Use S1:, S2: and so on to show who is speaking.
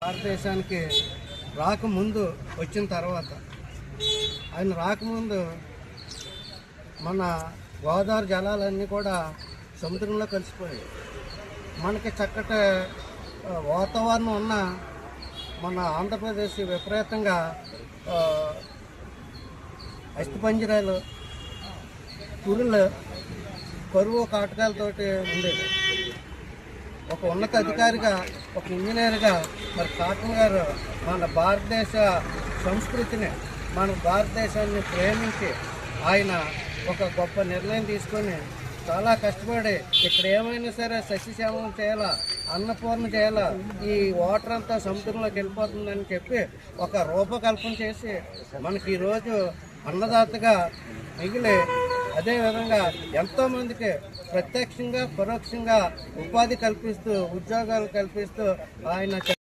S1: భారతదేశానికి రాకముందు వచ్చిన తర్వాత ఆయన రాకముందు మన గోదావరి జలాలన్నీ కూడా సముద్రంలో కలిసిపోయాయి. మనకి చక్కటి వాతావరణం ఉన్న మన ఆంధ్రప్రదేశ్ విపరీతంగా అస్థిపంజరాలు, పురులు, కరువు కాటకాలతోటి ఉండేది. ఒక ఉన్నత అధికారిగా, ఒక ఇంజనీర్గా మరి కాటన్ గారు మన భారతదేశ సంస్కృతిని, మన భారతదేశాన్ని ప్రేమించి ఆయన ఒక గొప్ప నిర్ణయం తీసుకొని చాలా కష్టపడి ఇక్కడ ఏమైనా సరే సస్యశ్యామం చేయాలా, అన్నపూర్ణ చేయాలా, ఈ వాటర్ అంతా సముద్రంలోకి వెళ్ళిపోతుందని చెప్పి ఒక రూపకల్పన చేసి మనకి ఈరోజు అన్నదాతగా మిగిలి అదేవిధంగా ఎంతోమందికి ప్రత్యక్షంగా పరోక్షంగా ఉపాధి కల్పిస్తూ, ఉద్యోగాలు కల్పిస్తూ ఆయన